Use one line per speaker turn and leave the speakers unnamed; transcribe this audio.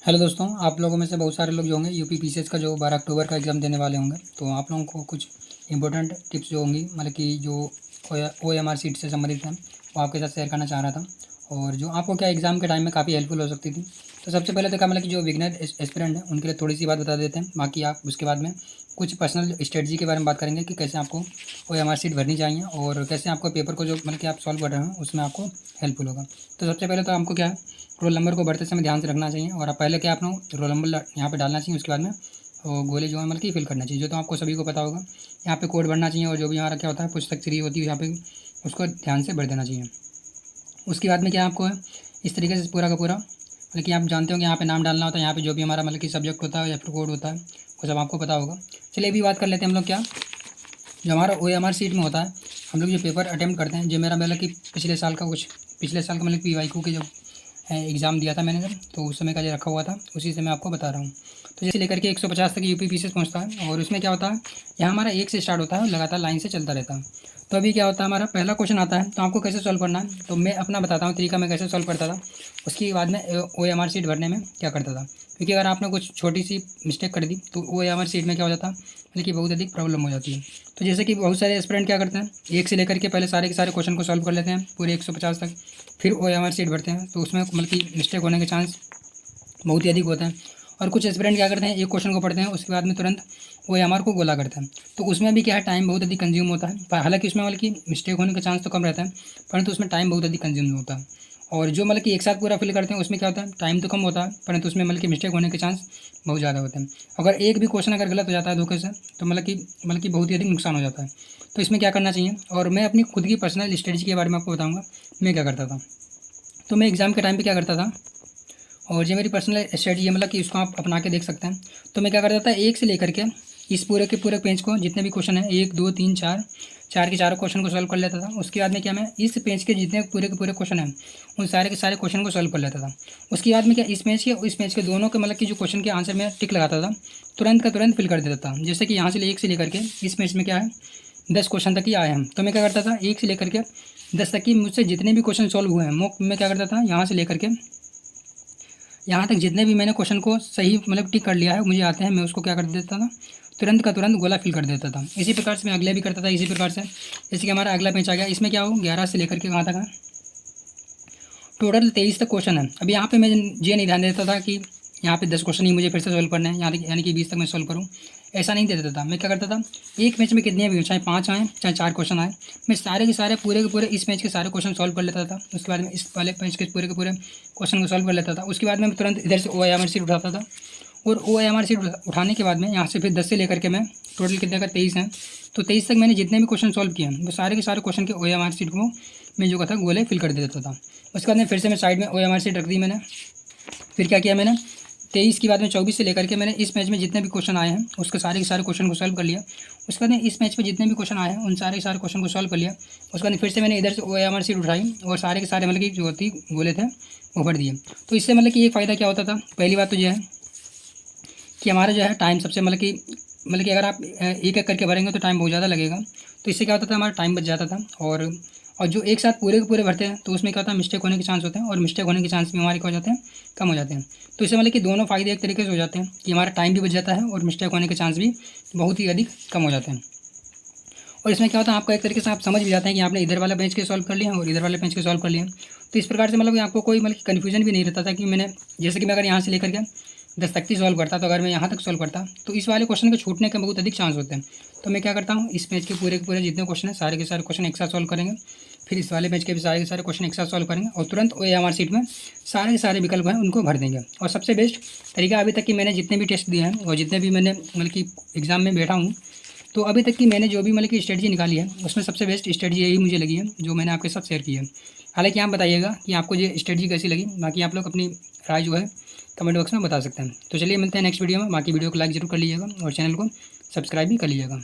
Hello दोस्तों, आप लोगों में से बहुत सारे लोग जो होंगे यूपी पीसीएस का जो 12 अक्टूबर का एग्ज़ाम देने वाले होंगे। तो आप लोगों को कुछ इंपॉर्टेंट टिप्स जो होंगी, मतलब कि जो ओएमआर सीट से संबंधित हैं, वो आपके साथ शेयर करना चाह रहा था। और जो आपको क्या एग्ज़ाम के टाइम में काफ़ी हेल्पफुल हो सकती थी। तो सबसे पहले तो क्या, मतलब कि जो बिगनर एस्पिरेंट हैं उनके लिए थोड़ी सी बात बता देते हैं। बाकी आप उसके बाद में कुछ पर्सनल स्ट्रेटजी के बारे में बात करेंगे कि कैसे आपको ओएमआर सीट भरनी चाहिए और कैसे आपको पेपर को जो मतलब कि आप सॉल्व कर रहे हैं उसमें आपको हेल्पफुल होगा। तो सबसे पहले तो आपको क्या है, रोल नंबर को भरते समय ध्यान से रखना चाहिए। और आप पहले क्या, अपना रोल नंबर यहाँ पे डालना चाहिए। उसके बाद में वो गोले जो है मतलब कि फिल करना चाहिए, जो तो आपको सभी को पता होगा। यहाँ पे कोड भरना चाहिए और जो भी हमारा क्या होता है पुस्तक फ्री होती है यहाँ पे, उसको ध्यान से भर देना चाहिए। उसके बाद में क्या आपको है, इस तरीके से पूरा का पूरा मतलब कि आप जानते हो कि यहाँ पे नाम डालना होता है। यहाँ पे जो भी हमारा मतलब कि सब्जेक्ट होता है या फिर कोड होता है वो सब आपको पता होगा। चलिए अभी बात कर लेते हैं हम लोग क्या, जो हमारा ओएमआर सीट में होता है। हम लोग जो पेपर अटैम्प्ट करते हैं, जो मेरा मतलब कि पिछले साल का मतलब पीवाईक्यू के जो एग्ज़ाम दिया था मैंने जब, तो उस समय का जो रखा हुआ था उसी से मैं आपको बता रहा हूँ। तो जैसे लेकर के 150 तक यूपी पीसीएस पहुँचता है। और उसमें क्या होता है, यहाँ हमारा 1 से स्टार्ट होता है और लगातार लाइन से चलता रहता है। तो अभी क्या होता है, हमारा पहला क्वेश्चन आता है, तो आपको कैसे सॉल्व करना है। तो मैं अपना बताता हूँ तरीका, मैं कैसे सॉल्व करता था। उसके बाद में ओएमआर सीट भरने में क्या करता था, क्योंकि अगर आपने कुछ छोटी सी मिस्टेक कर दी तो ओएमआर सीट में क्या हो जाता है, मतलब कि बहुत अधिक प्रॉब्लम हो जाती है। तो जैसे कि बहुत सारे एस्पिरेंट क्या करते हैं, एक से लेकर के पहले सारे के सारे क्वेश्चन को सॉल्व कर लेते हैं पूरे 150 तक, फिर ओएमआर सीट भरते हैं। तो उसमें मतलब कि मिस्टेक होने के चांस बहुत ही अधिक होते हैं। और कुछ एस्पिरेंट क्या करते हैं, एक क्वेश्चन को पढ़ते हैं उसके बाद में तुरंत ओएमआर को गोला करते हैं। तो उसमें भी क्या है, टाइम बहुत अधिक कंज्यूम होता है। हालांकि उसमें मतलब कि मिस्टेक होने का चांस तो कम रहता है, परंतु उसमें टाइम बहुत अधिक कंज्यूम होता है। और जो मतलब कि एक साथ पूरा फिल करते हैं उसमें क्या होता है, टाइम तो कम होता है, परंतु उसमें मतलब कि मिस्टेक होने के चांस बहुत ज़्यादा होते हैं। अगर एक भी क्वेश्चन अगर गलत हो जाता है धोखे से, तो मतलब कि बहुत ही अधिक नुकसान हो जाता है। तो इसमें क्या करना चाहिए, और मैं अपनी खुद की पर्सनल स्ट्रेटजी के बारे में आपको बताऊँगा मैं क्या करता था। तो मैं एग्ज़ाम के टाइम पे क्या करता था, और ये मेरी पर्सनल स्ट्रेटजी है, मतलब कि इसको आप अपना के देख सकते हैं। तो मैं क्या करता था, एक से लेकर के इस पूरे के पूरे पेज को, जितने भी क्वेश्चन है 1 2 3 4, चार के चारों क्वेश्चन को सॉल्व कर लेता था। उसके बाद में क्या, मैं इस पेज के जितने पूरे के पूरे क्वेश्चन हैं उन सारे के सारे क्वेश्चन को सॉल्व कर लेता था। उसके बाद में क्या, इस पेज के दोनों के मतलब कि जो क्वेश्चन के आंसर में टिक लगाता था, तुरंत का तुरंत फिल कर देता था। जैसे कि यहाँ से एक से लेकर के इस पेज में क्या है 10 क्वेश्चन तक ही आए हैं, तो मैं क्या करता था, एक से लेकर के 10 तक की मुझसे जितने भी क्वेश्चन सॉल्व हुए हैं मैं क्या करता था, यहाँ से लेकर के यहाँ तक जितने भी मैंने क्वेश्चन को सही मतलब टिक कर लिया है मुझे आते हैं, मैं उसको क्या कर देता था, तुरंत का तुरंत गोला फिल कर देता था। इसी प्रकार से मैं अगले भी करता था इसी प्रकार से। जैसे कि हमारा अगला पेज आ गया, इसमें क्या हो 11 से लेकर के कहाँ तक है, टोटल 23 तक क्वेश्चन है। अब यहाँ पे मैं ये नहीं ध्यान देता था कि यहाँ पे 10 क्वेश्चन ही मुझे फिर से सॉल्व करना है, यानी कि 20 तक मैं सॉल्व करूँ, ऐसा नहीं दे देता था। मैं क्या करता था, एक मैच में कितने भी हो, चाहे 5 आए चाहे 4 क्वेश्चन आए, मैं सारे के सारे पूरे के पूरे इस मैच के सारे क्वेश्चन सॉल्व कर लेता था। उसके बाद में इस वाले मैच के पूरे क्वेश्चन को सॉल्व कर लेता था। उसके बाद में तुरंत इधर से ओएमआर सीट उठाता था, और ओएमआर सीट उठाने के बाद में यहाँ से फिर 10 से लेकर के मैं टोटल कितने का 23 हैं, तो 23 तक मैंने जितने भी क्वेश्चन सॉल्व किए हैं वो सारे के सारे क्वेश्चन के ओएमआर सीट को मैं जो था गोले फिल कर देता था। उसके बाद में फिर से मैं साइड में ओएमआर सीट रख दी मैंने। फिर क्या किया मैंने, 23 के बाद में 24 से लेकर के मैंने इस मैच में जितने भी क्वेश्चन आए हैं उसके सारे के सारे क्वेश्चन को सॉल्व कर लिया। उसके बाद में इस मैच में जितने भी क्वेश्चन आए हैं उन सारे के सारे क्वेश्चन को सॉल्व कर लिया। उसके बाद फिर से मैंने इधर से ओएमआर सीट उठाई और सारे के सारे मतलब कि जो थी गोले थे वो भर दिए। तो इससे मतलब कि एक फ़ायदा क्या होता था, पहली बात तो यह है कि हमारा जो है टाइम सबसे मतलब कि अगर आप एक एक करके भरेंगे तो टाइम बहुत ज़्यादा लगेगा। तो इससे क्या होता था, हमारा टाइम बच जाता था। और जो एक साथ पूरे के पूरे भरते हैं तो उसमें क्या होता है, मिस्टेक होने के चांस होते हैं, और मिस्टेक होने के चांस भी हमारे क्या हो जाते हैं, कम हो जाते हैं। तो इससे मतलब कि दोनों फ़ायदे एक तरीके से हो जाते हैं कि हमारा टाइम भी बच जाता है और मिस्टेक होने के चांस भी बहुत ही अधिक कम हो जाते हैं। और इसमें क्या होता है, आपको एक तरीके से आप समझ भी जाते हैं कि आपने इधर वाला बेंच के सॉल्व कर लिया और इधर वाले बेंच के सॉल्व कर लिया। तो इस प्रकार से मतलब कि आपको कोई मतलब कन्फ्यूजन भी नहीं रहता था कि मैंने, जैसे कि मैं अगर यहाँ से लेकर के 10 तक की सॉल्व करता, तो अगर मैं यहाँ तक सॉल्व करता तो इस वाले क्वेश्चन के छूटने के बहुत अधिक चांस होते हैं। तो मैं क्या करता हूँ, इस पेज के पूरे जितने क्वेश्चन हैं सारे के सारे क्वेश्चन एक साथ सॉल्व करेंगे, फिर इस वाले पेज के भी सारे के सारे क्वेश्चन एक साथ सॉल्व करेंगे, और तुरंत ओएमआर सीट में सारे के सारे विकल्प हैं उनको भर देंगे। और सबसे बेस्ट तरीका अभी तक कि मैंने जितने भी टेस्ट दिए हैं और जितने भी मैंने मतलब कि एग्ज़ाम में बैठा हूँ, तो अभी तक की मैंने जो भी मतलब कि स्ट्रेटजी निकाली है उसमें सबसे बेस्ट स्ट्रेटजी यही मुझे लगी है जो मैंने आपके साथ शेयर की है। हालांकि आप बताइएगा कि आपको ये स्ट्रेटजी कैसी लगी, बाकी आप लोग अपनी राय जो है कमेंट बॉक्स में बता सकते हैं। तो चलिए मिलते हैं नेक्स्ट वीडियो में, बाकी वीडियो को लाइक जरूर कर लीजिएगा और चैनल को सब्सक्राइब भी कर लीजिएगा।